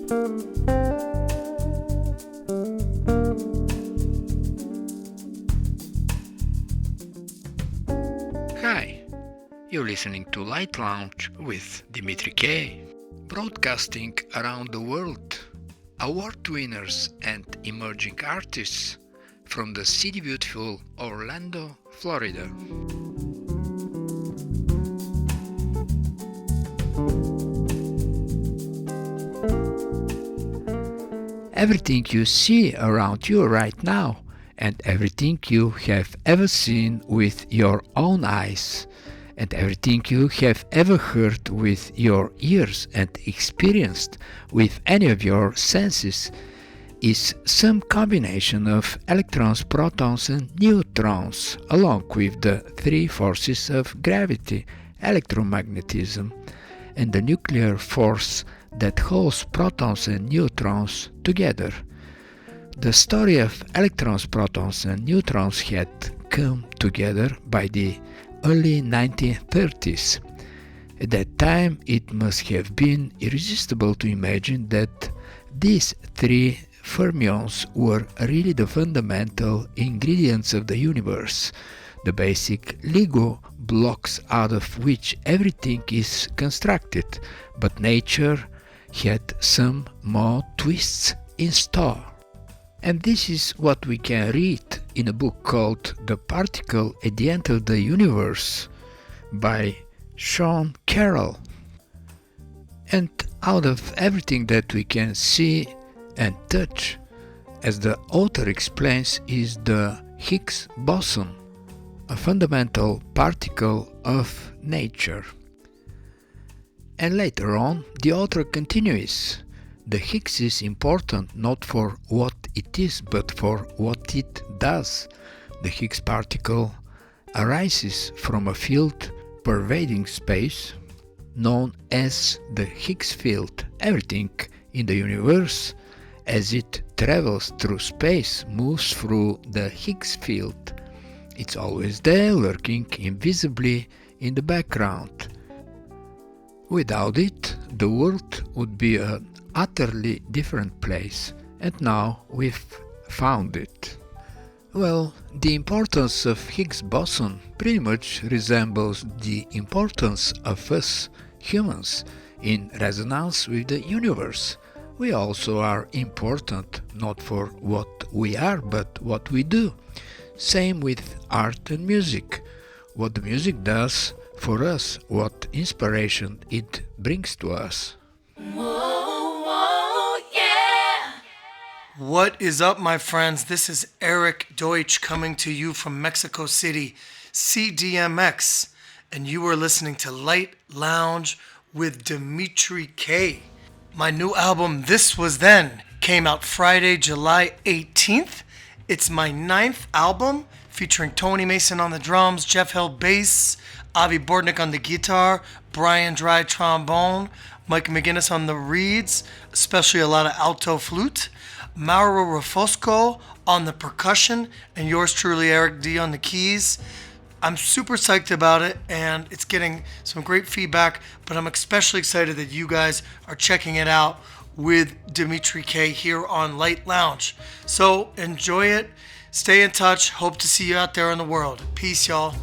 Hi, you're listening to Light Lounge with Dimitri K, broadcasting around the world, award winners and emerging artists from the city beautiful Orlando, Florida. Everything you see around you right now and everything you have ever seen with your own eyes and everything you have ever heard with your ears and experienced with any of your senses is some combination of electrons, protons and neutrons, along with the three forces of gravity, electromagnetism, and the nuclear force that holds protons and neutrons together. The story of electrons, protons and neutrons had come together by the early 1930s. At that time, it must have been irresistible to imagine that these three fermions were really the fundamental ingredients of the universe, the basic Lego blocks out of which everything is constructed, but nature had some more twists in store. And this is what we can read in a book called The Particle at the End of the Universe by Sean Carroll. And out of everything that we can see and touch, as the author explains, is the Higgs boson, a fundamental particle of nature. And later on, the author continues, the Higgs is important not for what it is, but for what it does. The Higgs particle arises from a field pervading space, known as the Higgs field. Everything in the universe, as it travels through space, moves through the Higgs field. It's always there, lurking invisibly in the background. Without it, the world would be an utterly different place, and now we've found it. Well, the importance of Higgs boson pretty much resembles the importance of us humans in resonance with the universe. We also are important not for what we are, but what we do. Same with art and music. What the music does for us, what inspiration it brings to us. Whoa, whoa, yeah. What is up, my friends? This is Erik Deutsch coming to you from Mexico City, CDMX, and you are listening to Light Lounge with Dimitri K. My new album, This Was Then, came out Friday, July 18th. It's my 9th album, featuring Tony Mason on the drums, Jeff Hill bass, Avi Bordnick on the guitar, Brian Dry trombone, Mike McGinnis on the reeds, especially a lot of alto flute, Mauro Rafosco on the percussion, and yours truly, Eric D, on the keys. I'm super psyched about it, and it's getting some great feedback, but I'm especially excited that you guys are checking it out with Dimitri K here on Light Lounge. So enjoy it, stay in touch, hope to see you out there in the world. Peace, y'all.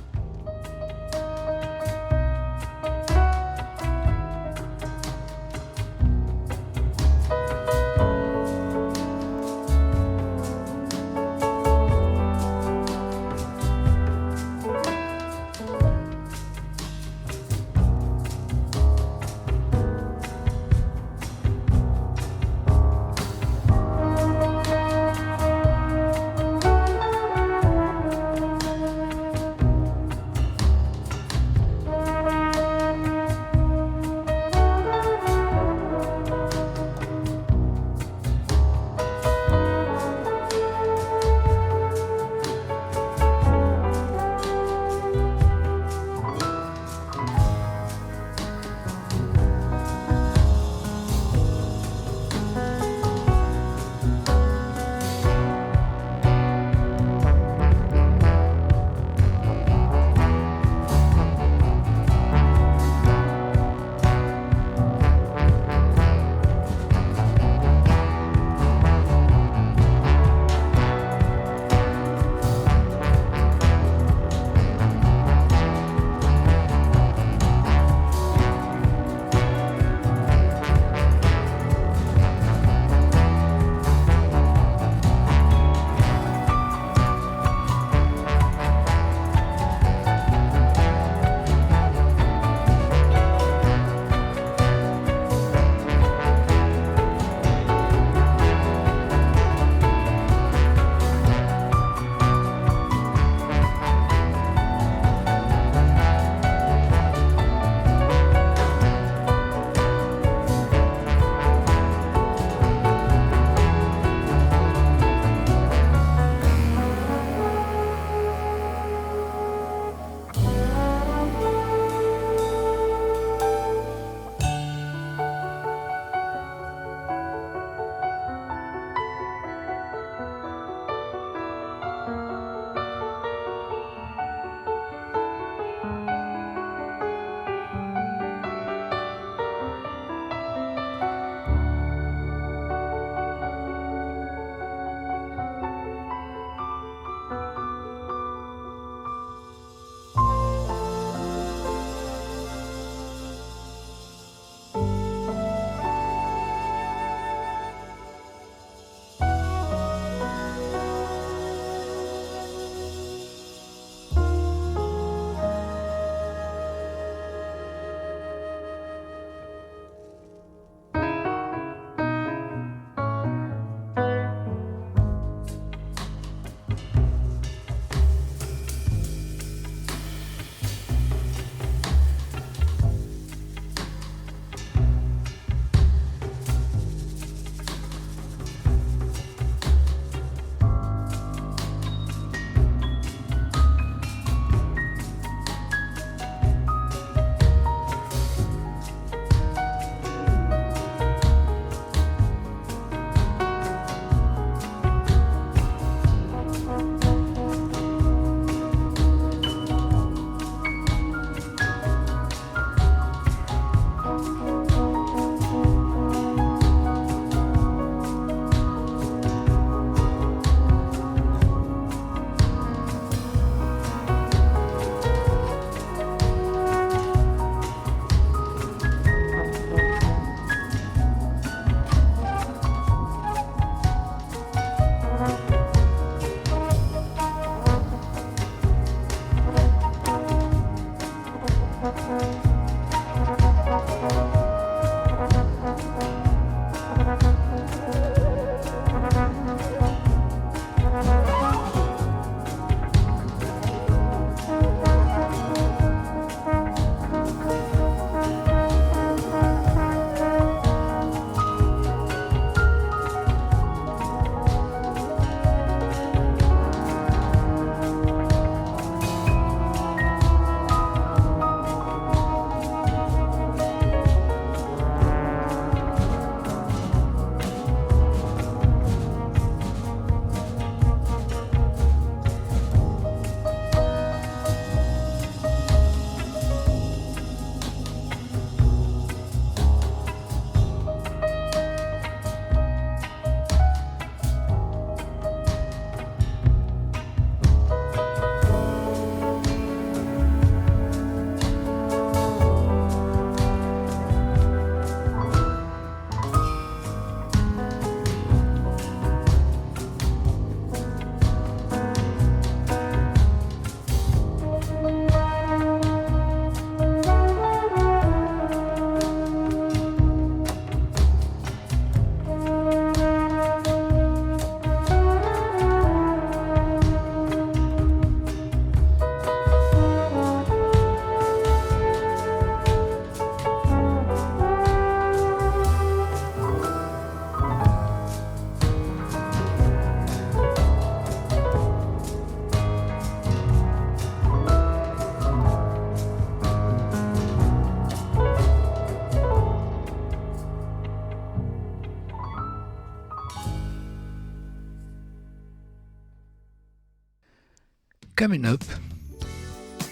Coming up,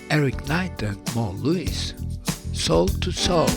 Eric Knight and Mo Lewis, Soul to Soul.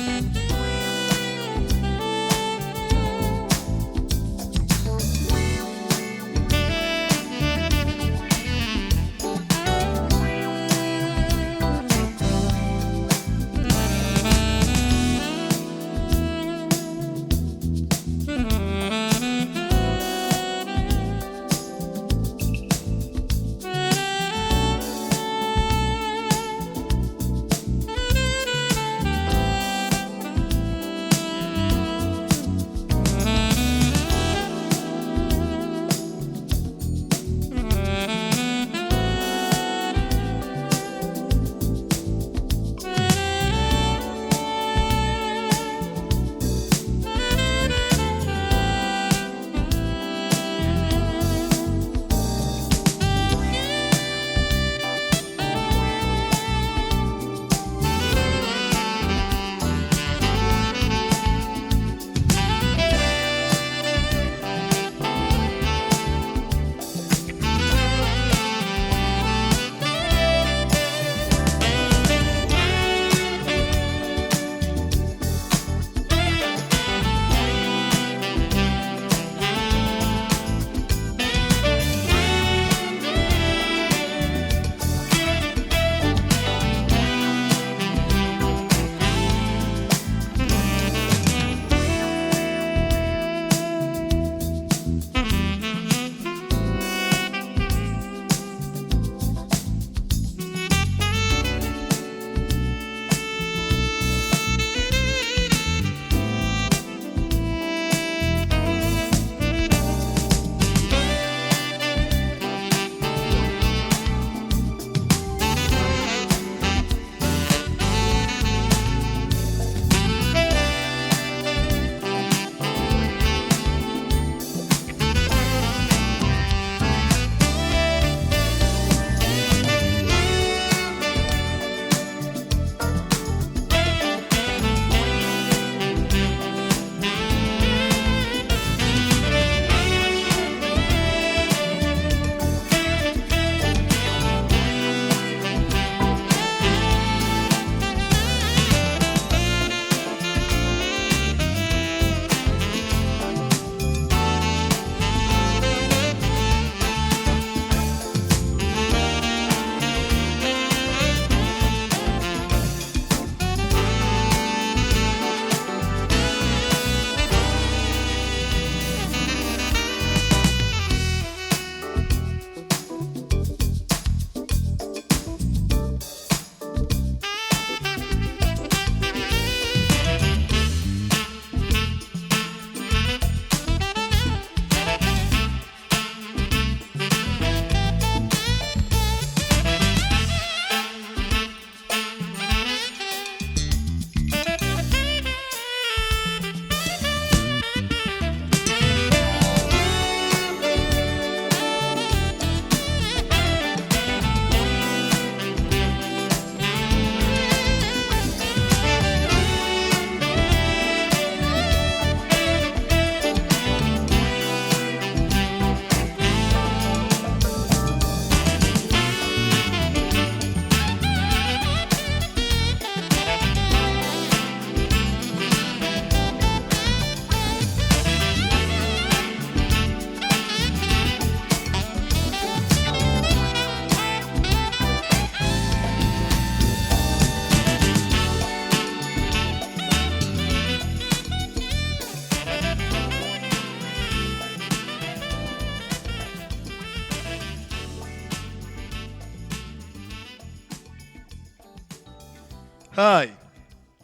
Hi,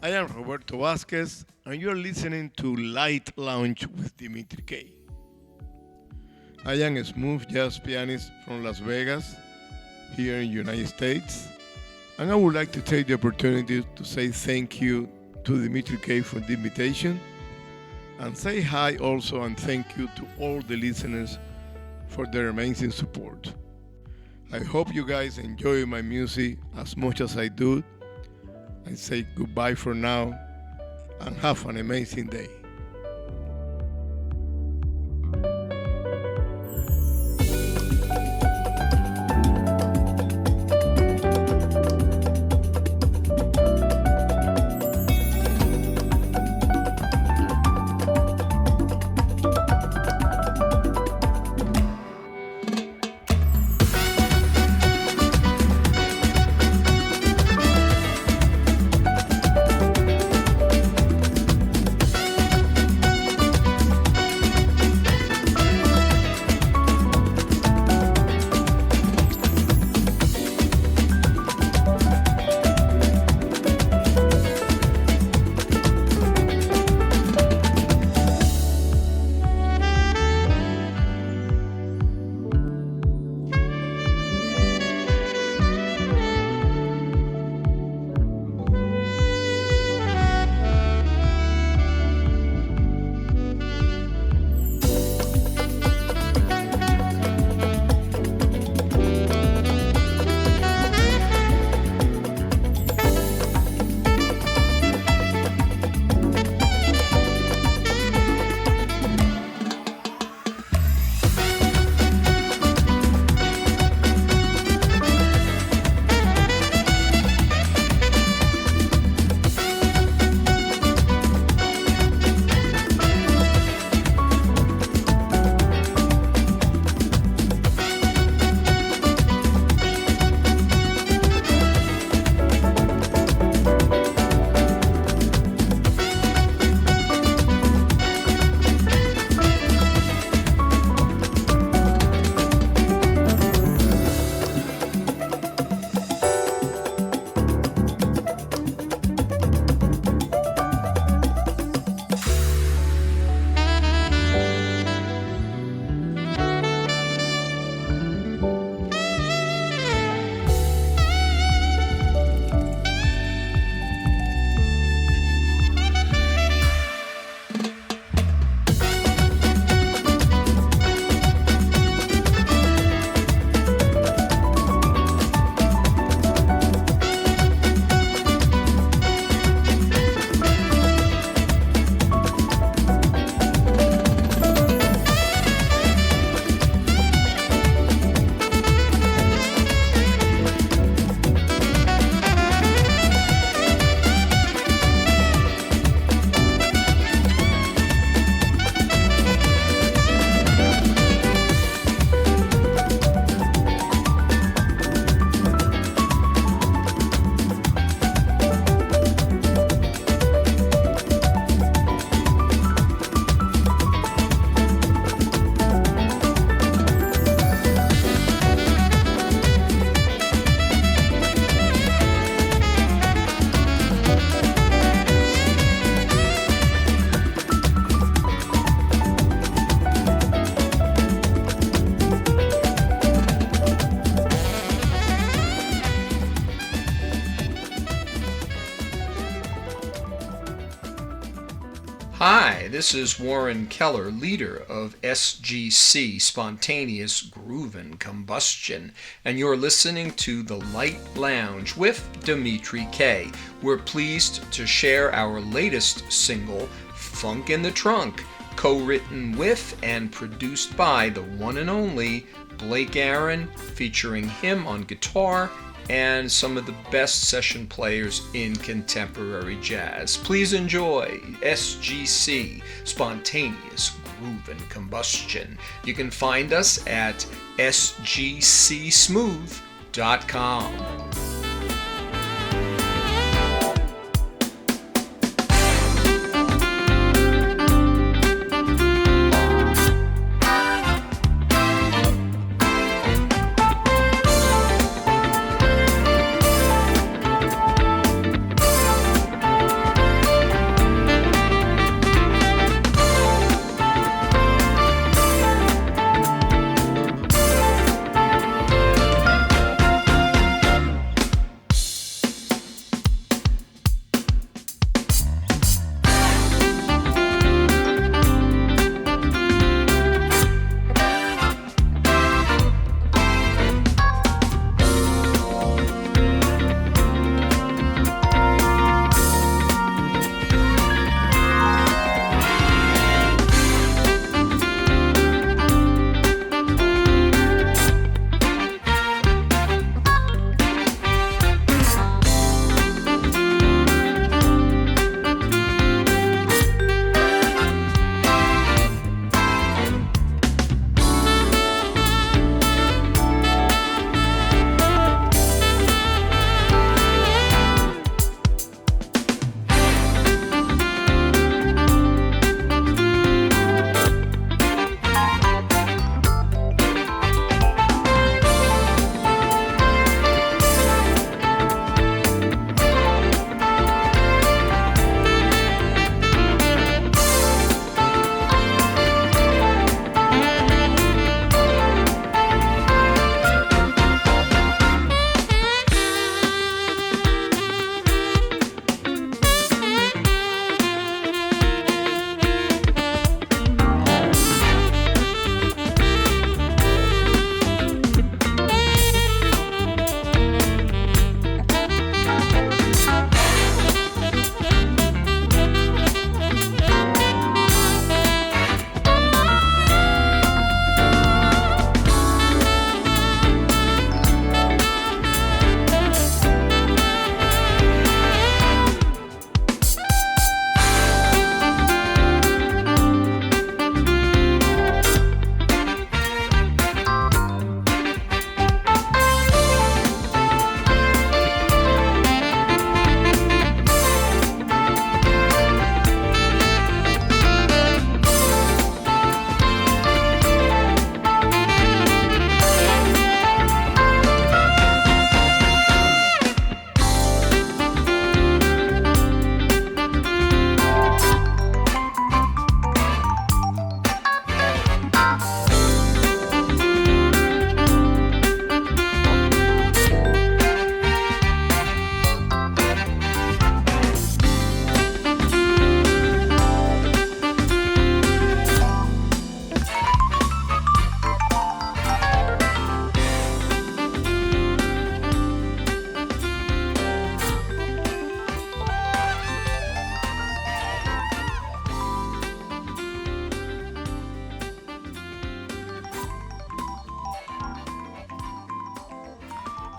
I am Roberto Vazquez, and you are listening to Light Lounge with Dimitri K. I am a smooth jazz pianist from Las Vegas, here in the United States, and I would like to take the opportunity to say thank you to Dimitri K for the invitation, and say hi also and thank you to all the listeners for their amazing support. I hope you guys enjoy my music as much as I do. I say goodbye for now and have an amazing day. Hi, this is Warren Keller, leader of SGC, Spontaneous Groovin Combustion, and you're listening to The Light Lounge with Dimitri K. We're pleased to share our latest single, Funk in the Trunk, co-written with and produced by the one and only Blake Aaron, featuring him on guitar and some of the best session players in contemporary jazz. Please enjoy SGC, Spontaneous Groovin Combustion. You can find us at sgcsmooth.com.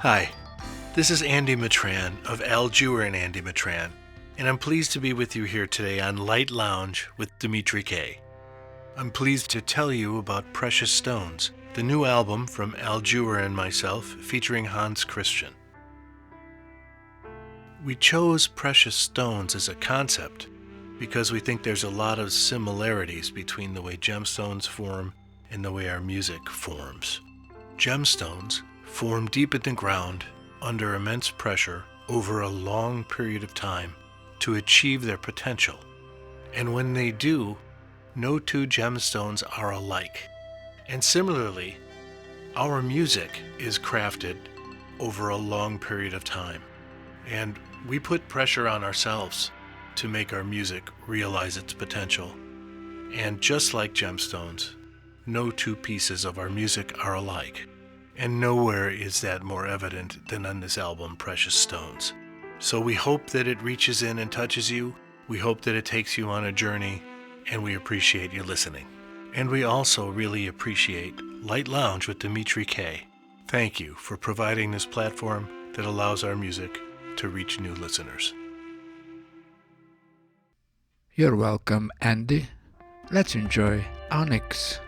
Hi, this is Andy Mitran of Al Jewer and Andy Mitran, and I'm pleased to be with you here today on Light Lounge with Dimitri K. I'm pleased to tell you about Precious Stones, the new album from Al Jewer and myself featuring Hans Christian. We chose Precious Stones as a concept because we think there's a lot of similarities between the way gemstones form and the way our music forms. Gemstones form deep in the ground under immense pressure over a long period of time to achieve their potential. And when they do, no two gemstones are alike. And similarly, our music is crafted over a long period of time. And we put pressure on ourselves to make our music realize its potential. And just like gemstones, no two pieces of our music are alike. And nowhere is that more evident than on this album, Precious Stones. So we hope that it reaches in and touches you. We hope that it takes you on a journey, and we appreciate you listening. And we also really appreciate Light Lounge with Dimitri K. Thank you for providing this platform that allows our music to reach new listeners. You're welcome, Andy. Let's enjoy Onyx.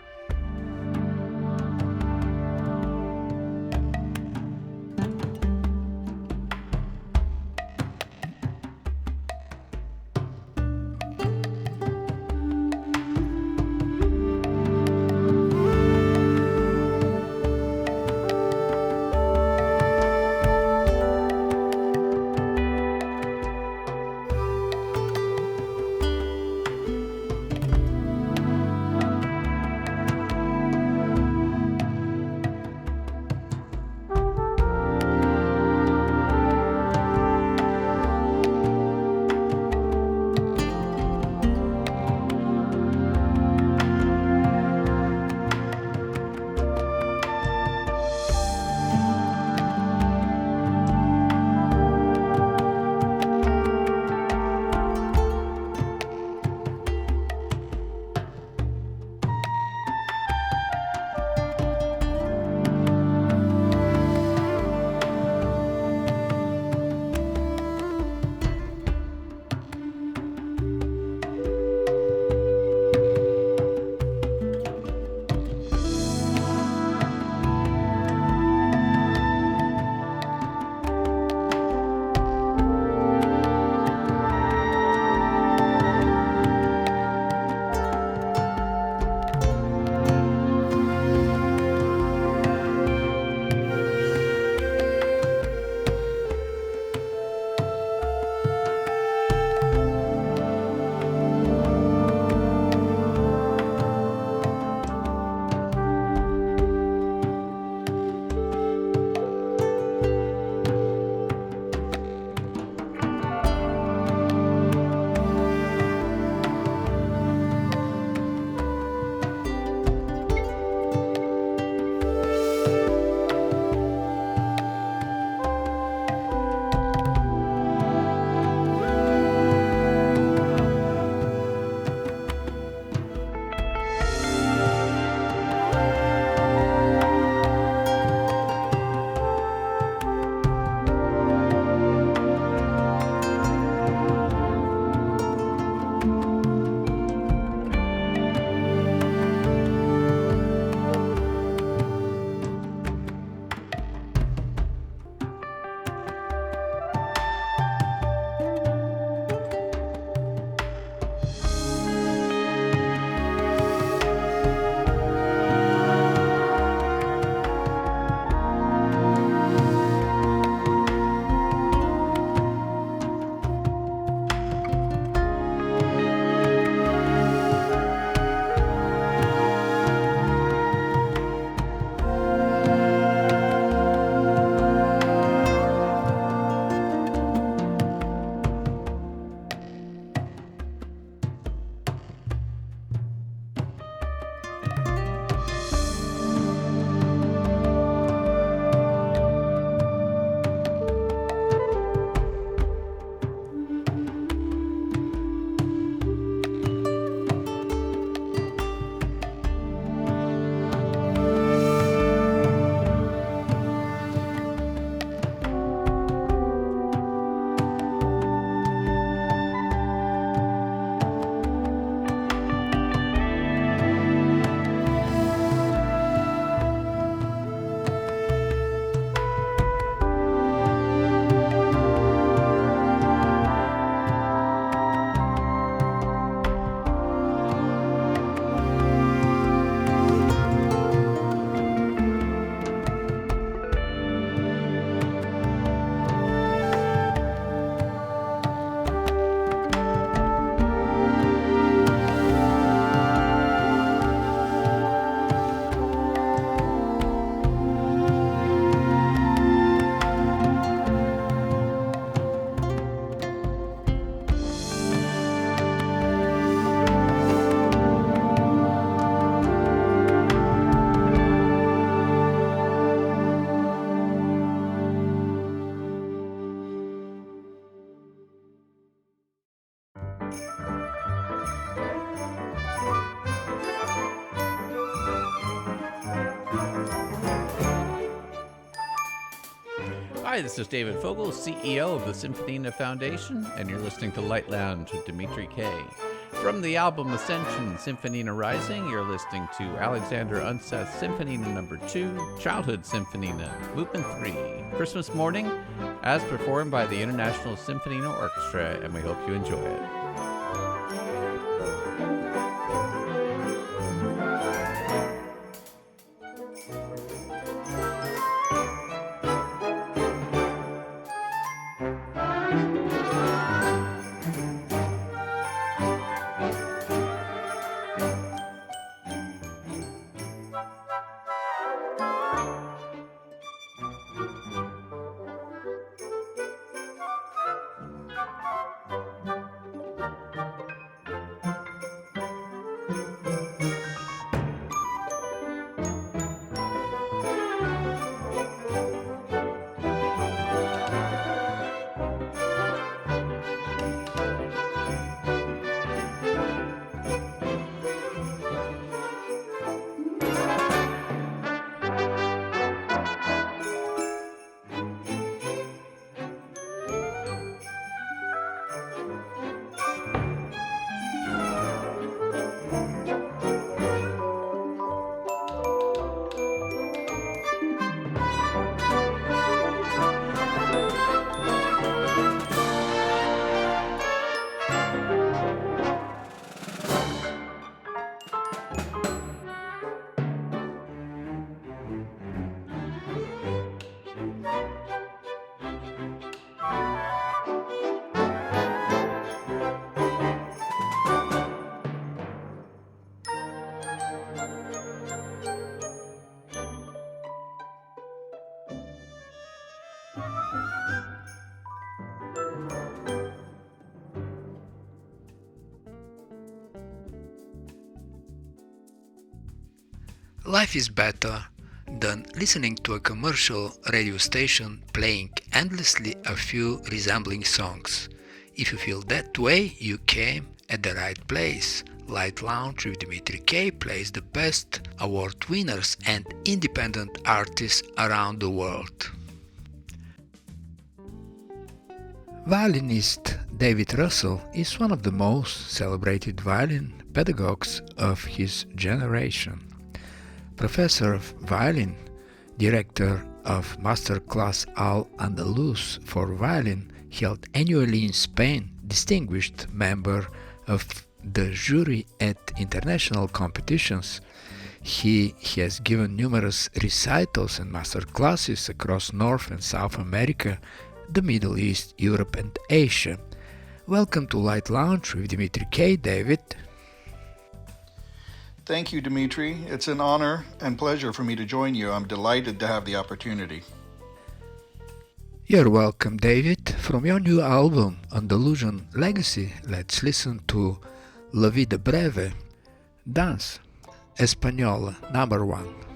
Hi, this is David Fogel, CEO of the Symphonina Foundation, and you're listening to Light Lounge with Dimitri K. From the album Ascension, Symphonina Rising, you're listening to Alexander Unseth Symphonina No. 2, Childhood Symphonina, Movement 3, Christmas Morning, as performed by the International Symphonina Orchestra, and we hope you enjoy it. Life is better than listening to a commercial radio station playing endlessly a few resembling songs. If you feel that way, you came at the right place. Light Lounge with Dimitri K plays the best award winners and independent artists around the world. Violinist David Russell is one of the most celebrated violin pedagogues of his generation. Professor of violin, director of Masterclass Al-Andalus for violin, held annually in Spain, distinguished member of the jury at international competitions. He has given numerous recitals and masterclasses across North and South America, the Middle East, Europe and Asia. Welcome to Light Lounge with Dimitri K. David. Thank you, Dimitri. It's an honor and pleasure for me to join you. I'm delighted to have the opportunity. You're welcome, David. From your new album, Andalusian Legacy, let's listen to La Vida Breve, Dance, Española, number 1.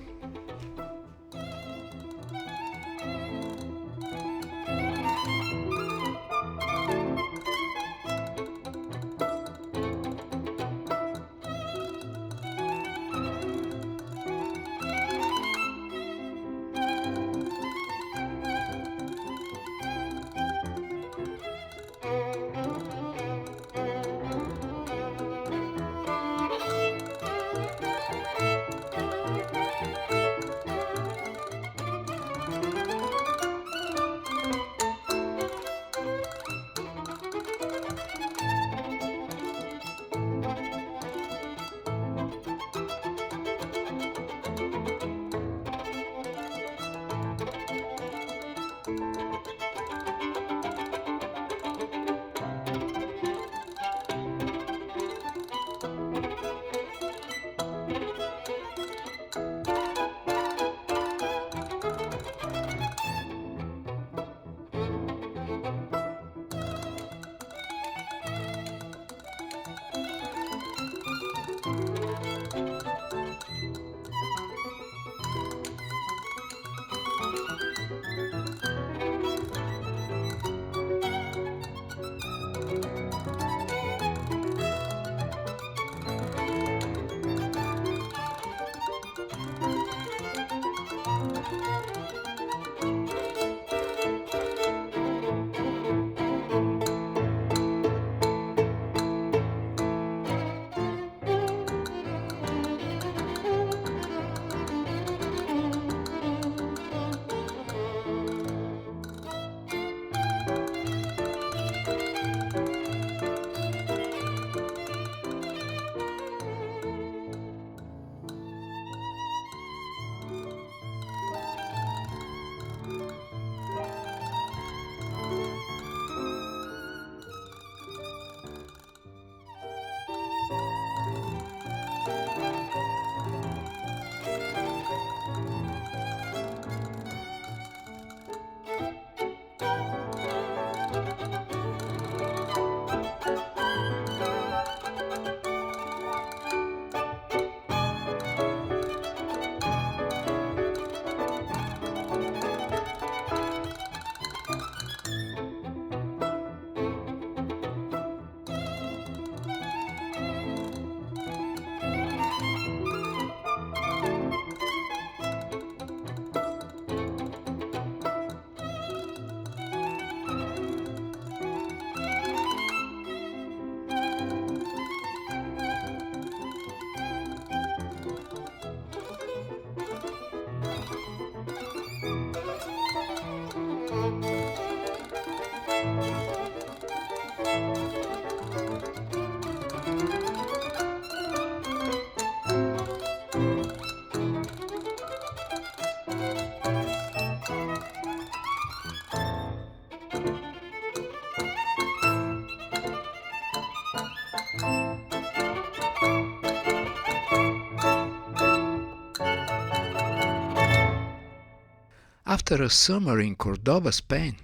After a summer in Cordoba, Spain,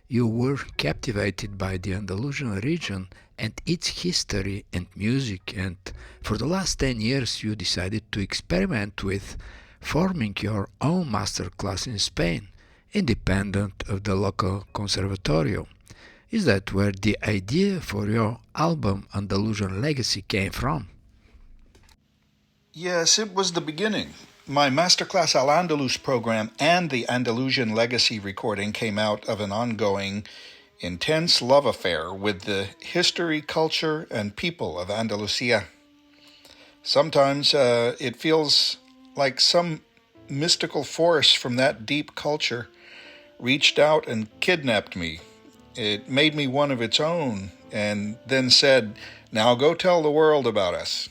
you were captivated by the Andalusian region and its history and music, and for the last 10 years you decided to experiment with forming your own masterclass in Spain, independent of the local conservatorio. Is that where the idea for your album Andalusian Legacy came from? Yes, it was the beginning. My Masterclass Al Andalus program and the Andalusian Legacy recording came out of an ongoing, intense love affair with the history, culture, and people of Andalusia. Sometimes it feels like some mystical force from that deep culture reached out and kidnapped me. It made me one of its own and then said, "Now go tell the world about us."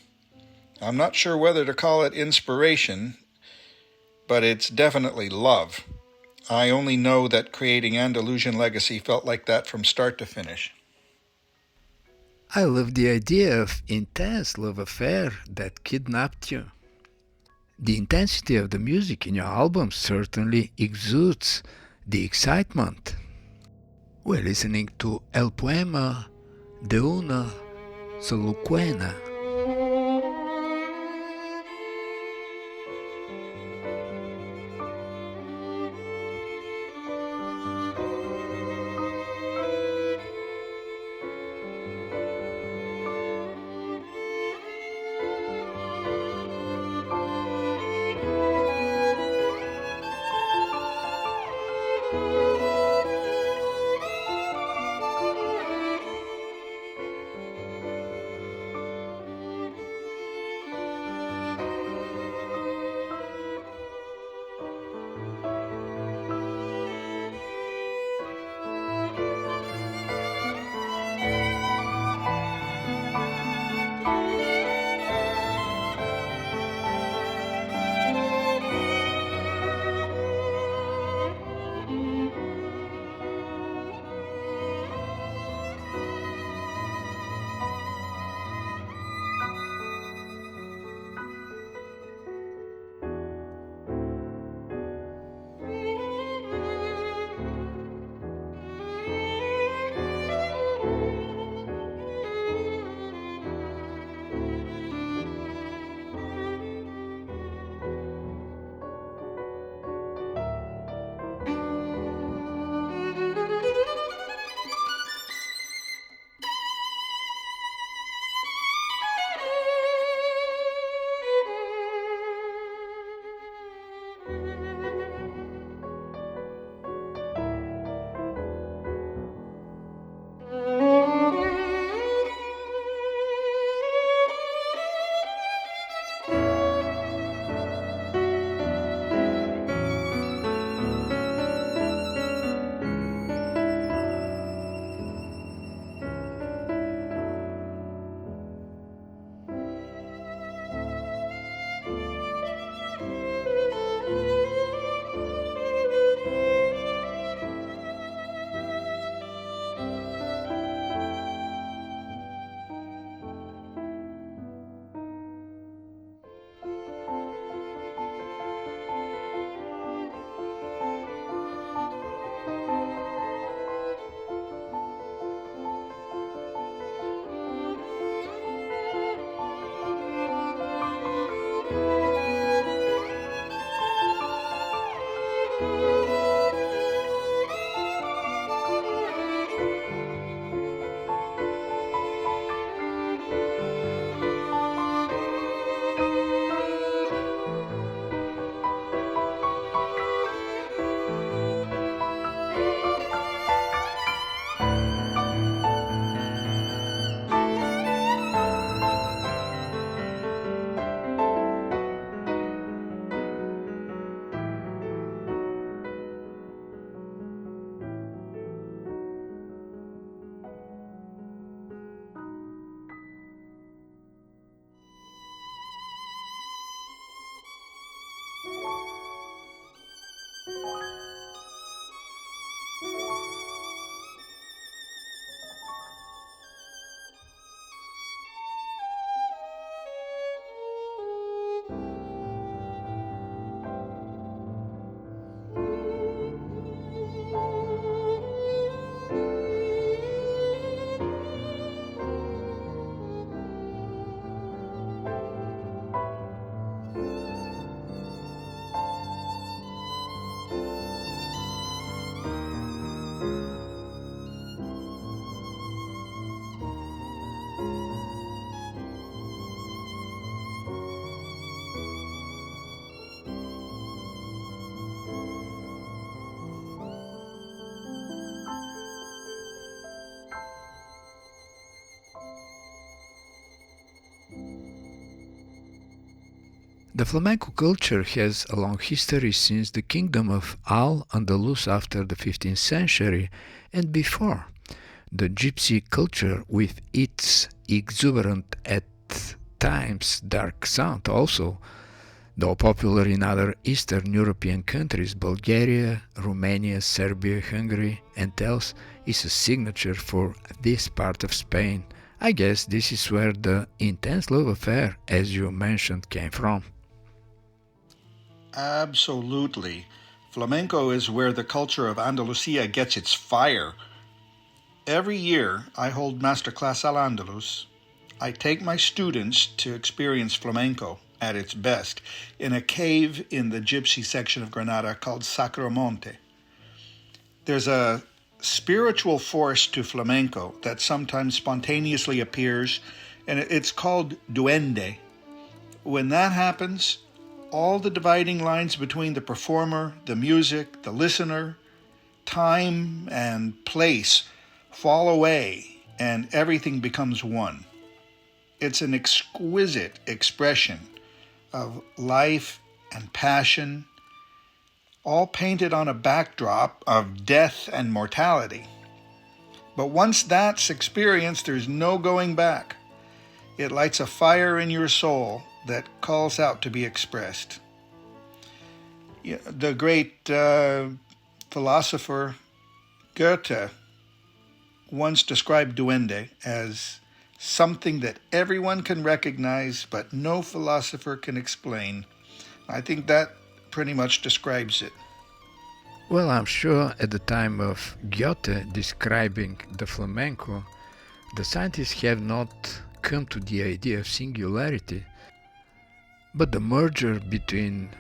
I'm not sure whether to call it inspiration, but it's definitely love. I only know that creating Andalusian Legacy felt like that from start to finish. I love the idea of intense love affair that kidnapped you. The intensity of the music in your album certainly exudes the excitement. We're listening to El Poema de una Soluquena. The flamenco culture has a long history since the kingdom of Al-Andalus after the 15th century and before. The gypsy culture, with its exuberant at times dark sound also, though popular in other Eastern European countries, Bulgaria, Romania, Serbia, Hungary, and else, is a signature for this part of Spain. I guess this is where the intense love affair, as you mentioned, came from. Absolutely. Flamenco is where the culture of Andalusia gets its fire. Every year I hold Masterclass Al Andalus. I take my students to experience flamenco at its best in a cave in the gypsy section of Granada called Sacromonte. There's a spiritual force to flamenco that sometimes spontaneously appears, and it's called duende. When that happens, all the dividing lines between the performer, the music, the listener, time, and place fall away, and everything becomes one. It's an exquisite expression of life and passion, all painted on a backdrop of death and mortality. But once that's experienced, there's no going back. It lights a fire in your soul that calls out to be expressed. The great philosopher Goethe once described duende as something that everyone can recognize but no philosopher can explain. I think that pretty much describes it. Well, I'm sure at the time of Goethe describing the flamenco, the scientists have not come to the idea of singularity, but the merger between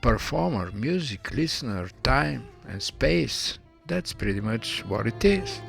performer, music, listener, time, and space. That's pretty much what it is.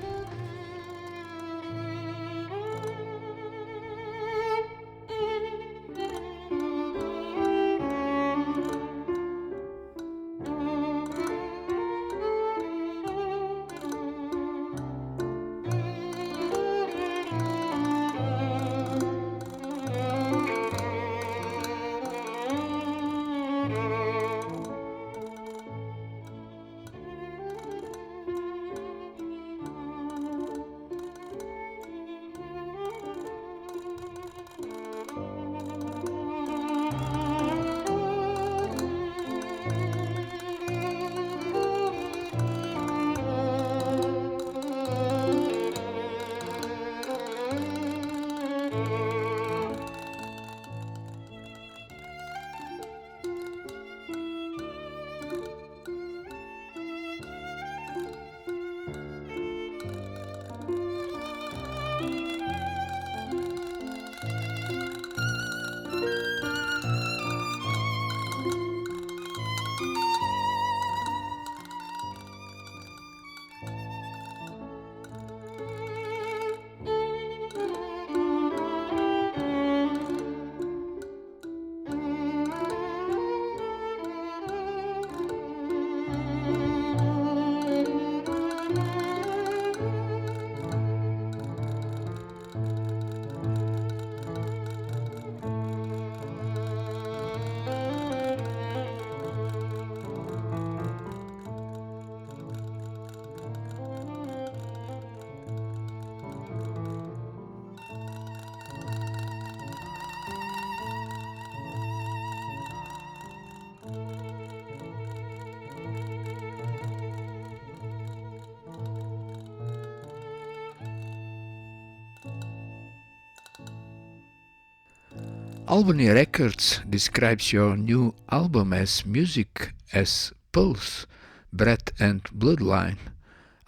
Albany Records describes your new album as music as pulse, breath and bloodline.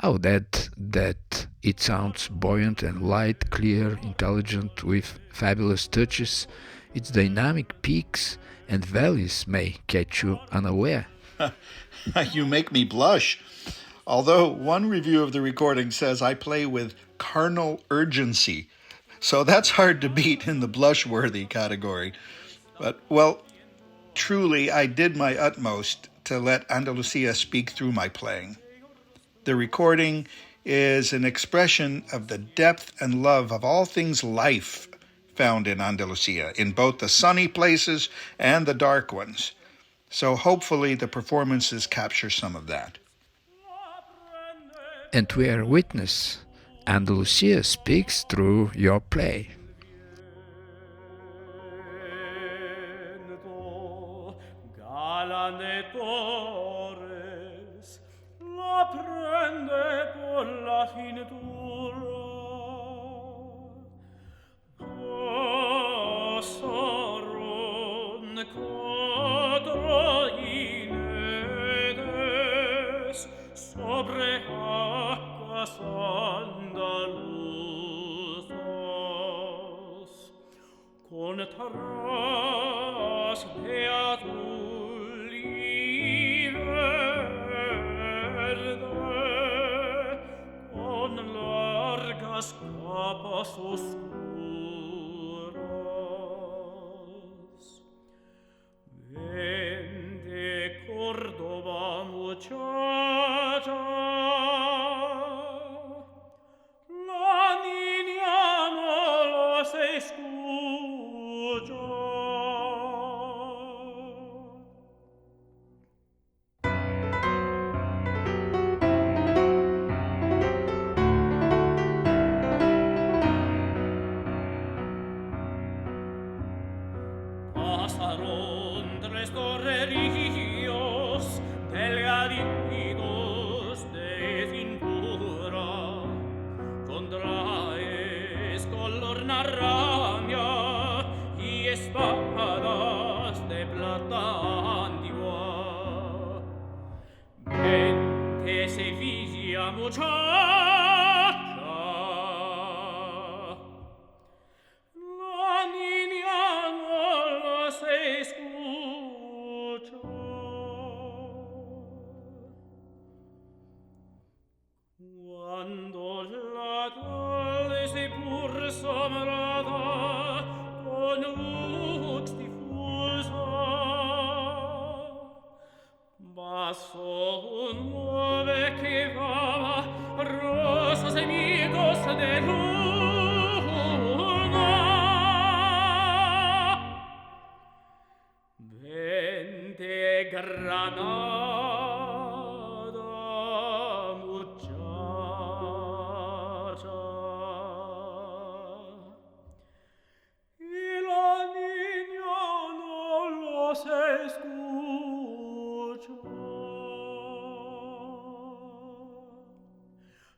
I would add that it sounds buoyant and light, clear, intelligent, with fabulous touches. Its dynamic peaks and valleys may catch you unaware. You make me blush. Although one review of the recording says I play with carnal urgency. So that's hard to beat in the blush-worthy category. But, well, truly I did my utmost to let Andalusia speak through my playing. The recording is an expression of the depth and love of all things life, found in Andalusia, in both the sunny places and the dark ones. So hopefully the performances capture some of that. And we are witness. Andalusia speaks through your play.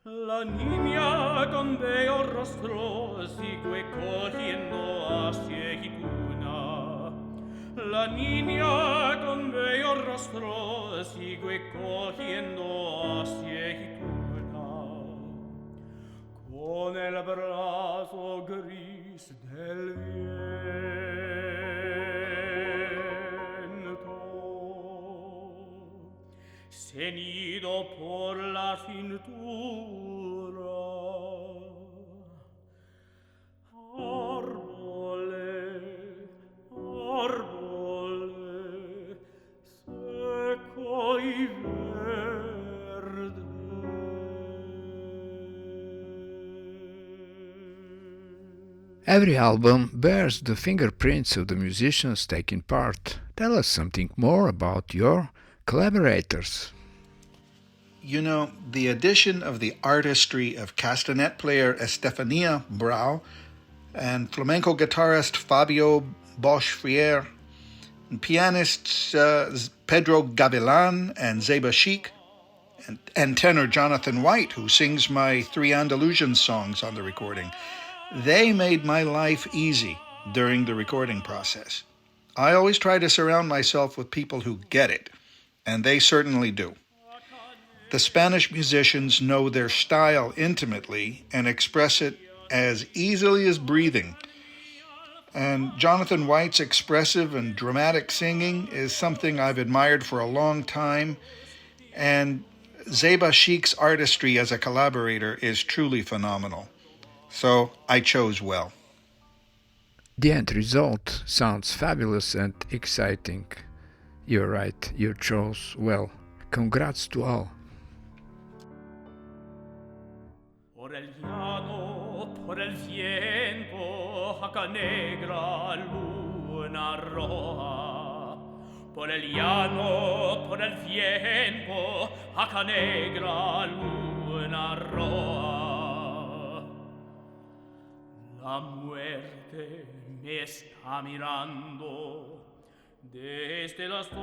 La niña con bello rostro sigue cogiendo hacia Hituna. La niña con bello rostro sigue cogiendo hacia Hituna. Con el brazo gris del viento, ceñido por la cintura. Árbole, árbole, seco y verde. Every album bears the fingerprints of the musicians taking part. Tell us something more about your collaborators. You know, the addition of the artistry of castanet player Estefania Brau and flamenco guitarist Fabio Bosch-Frier and pianists Pedro Gavilan and Zeba Chic and tenor Jonathan White, who sings my 3 Andalusian songs on the recording. They made my life easy during the recording process. I always try to surround myself with people who get it, and they certainly do. The Spanish musicians know their style intimately and express it as easily as breathing. And Jonathan White's expressive and dramatic singing is something I've admired for a long time, and Zeba Chic's artistry as a collaborator is truly phenomenal. So I chose well. The end result sounds fabulous and exciting. You're right, you chose well. Congrats to all. por el viento, jaca negra, luna roja. Por el llano, por el viento, jaca negra, luna roja. La muerte me está mirando desde las torres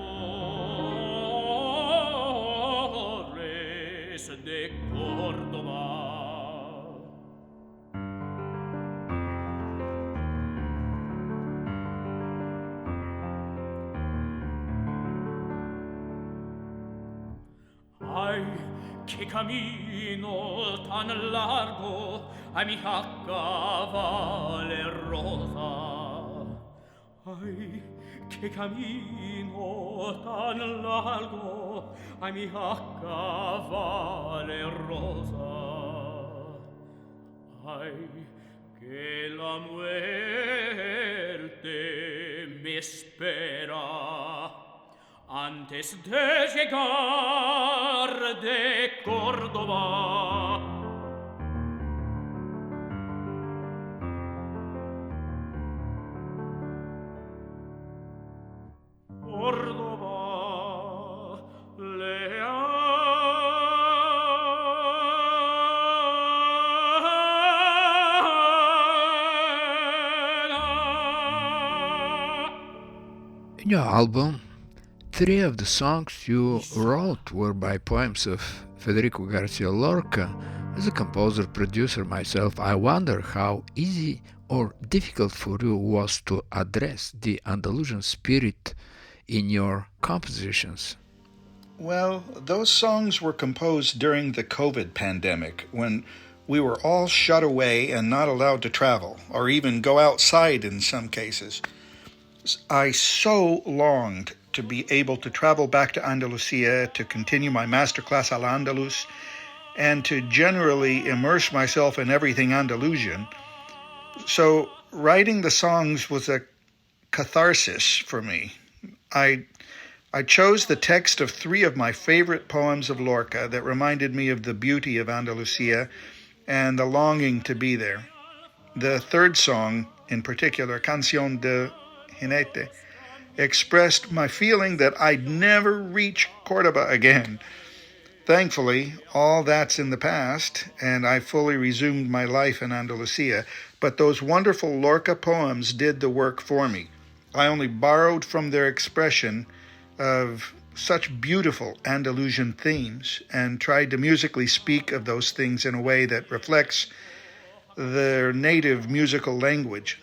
de Córdoba. Ay, qué camino tan largo, ay, mi jaca valerosa. Ay, qué camino tan largo, ay, mi jaca valerosa. Ay, que la muerte me espera antes de llegar de Córdoba. Córdoba, In your album, 3 of the songs you wrote were by poems of Federico Garcia Lorca. As a composer, producer myself, I wonder how easy or difficult for you was to address the Andalusian spirit in your compositions. Well, those songs were composed during the COVID pandemic, when we were all shut away and not allowed to travel, or even go outside in some cases. I so longed to be able to travel back to Andalusia to continue my masterclass al Andalus and to generally immerse myself in everything Andalusian. So writing the songs was a catharsis for me. I chose the text of 3 of my favorite poems of Lorca that reminded me of the beauty of Andalusia and the longing to be there. The 3rd song, in particular, Canción de Jinete, expressed my feeling that I'd never reach Cordoba again. Thankfully, all that's in the past, and I fully resumed my life in Andalusia, but those wonderful Lorca poems did the work for me. I only borrowed from their expression of such beautiful Andalusian themes and tried to musically speak of those things in a way that reflects their native musical language.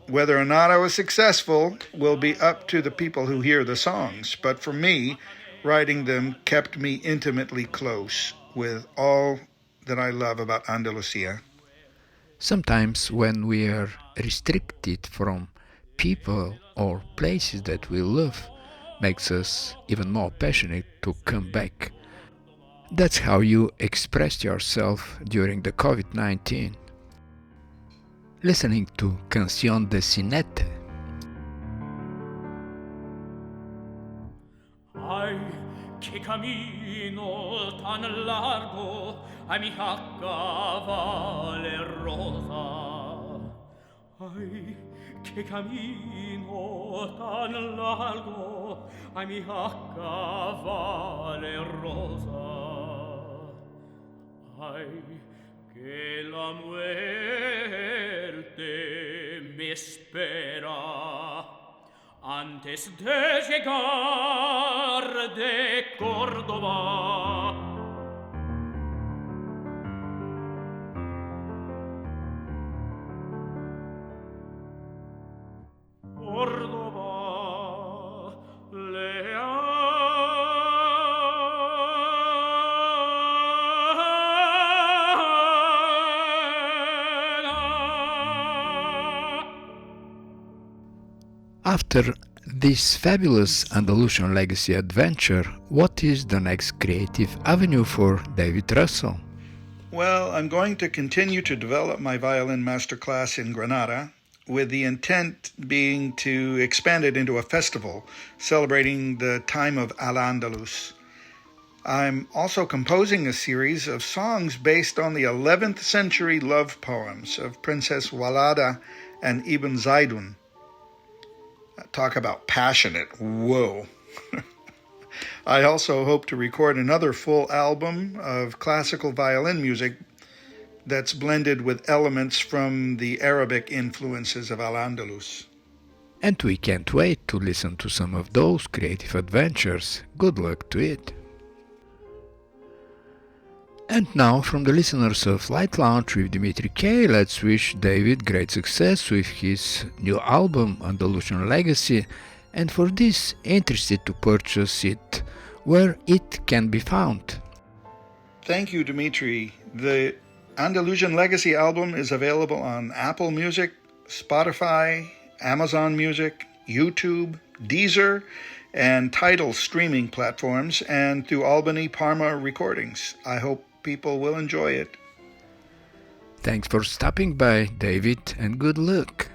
Whether or not I was successful will be up to the people who hear the songs, but for me, writing them kept me intimately close with all that I love about Andalusia. Sometimes when we are restricted from people or places that we love, makes us even more passionate to come back. That's how you expressed yourself during the COVID-19. Listening to Canción de Jinete. Ay, qué camino tan largo, ay, mi jaca valerosa. Ay, qué camino tan largo, ay, mi jaca valerosa. Ay, que la muerte me espera antes de llegar de Córdoba. Córdoba, After this fabulous Andalusian legacy adventure, what is the next creative avenue for David Russell? Well, I'm going to continue to develop my violin masterclass in Granada, with the intent being to expand it into a festival celebrating the time of Al-Andalus. I'm also composing a series of songs based on the 11th century love poems of Princess Walada and Ibn Zaydun. Talk about passionate. Whoa. I also hope to record another full album of classical violin music that's blended with elements from the Arabic influences of Al-Andalus. And we can't wait to listen to some of those creative adventures. Good luck to it. And now, from the listeners of Light Lounge with Dimitri K, let's wish David great success with his new album, Andalusian Legacy, and for this, interested to purchase it where it can be found. Thank you, Dimitri. The Andalusian Legacy album is available on Apple Music, Spotify, Amazon Music, YouTube, Deezer, and Tidal streaming platforms, and through Albany Parma Recordings. I hope people will enjoy it. Thanks for stopping by, David, and good luck.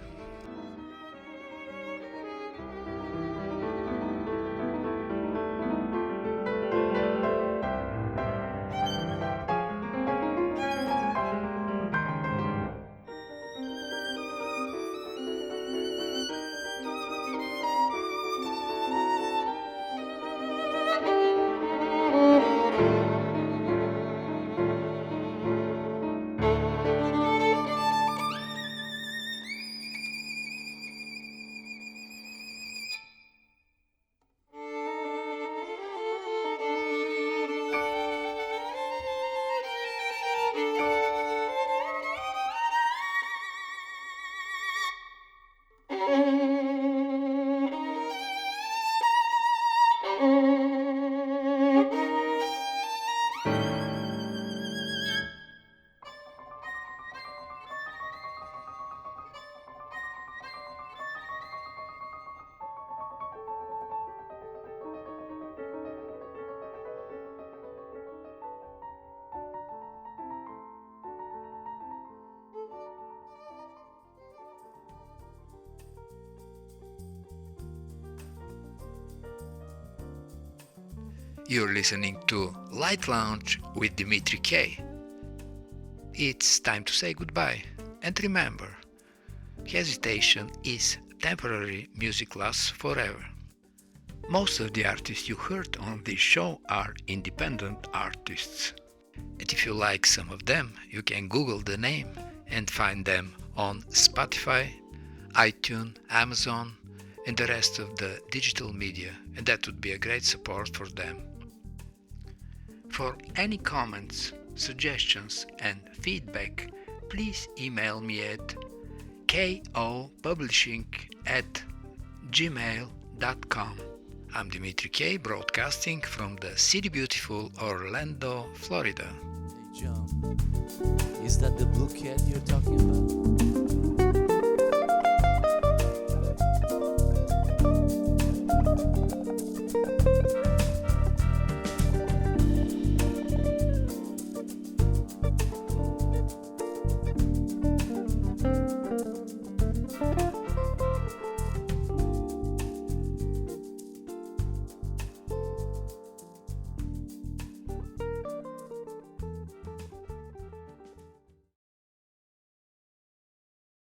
You're listening to Light Lounge with Dimitri K. It's time to say goodbye. And remember, hesitation is temporary, music lasts forever. Most of the artists you heard on this show are independent artists. And if you like some of them, you can Google the name and find them on Spotify, iTunes, Amazon, and the rest of the digital media, and that would be a great support for them. For any comments, suggestions, and feedback, please email me at kopublishing@gmail.com. I'm Dimitri K, broadcasting from the city beautiful Orlando, Florida. Hey John, is that the blue cat you're talking about?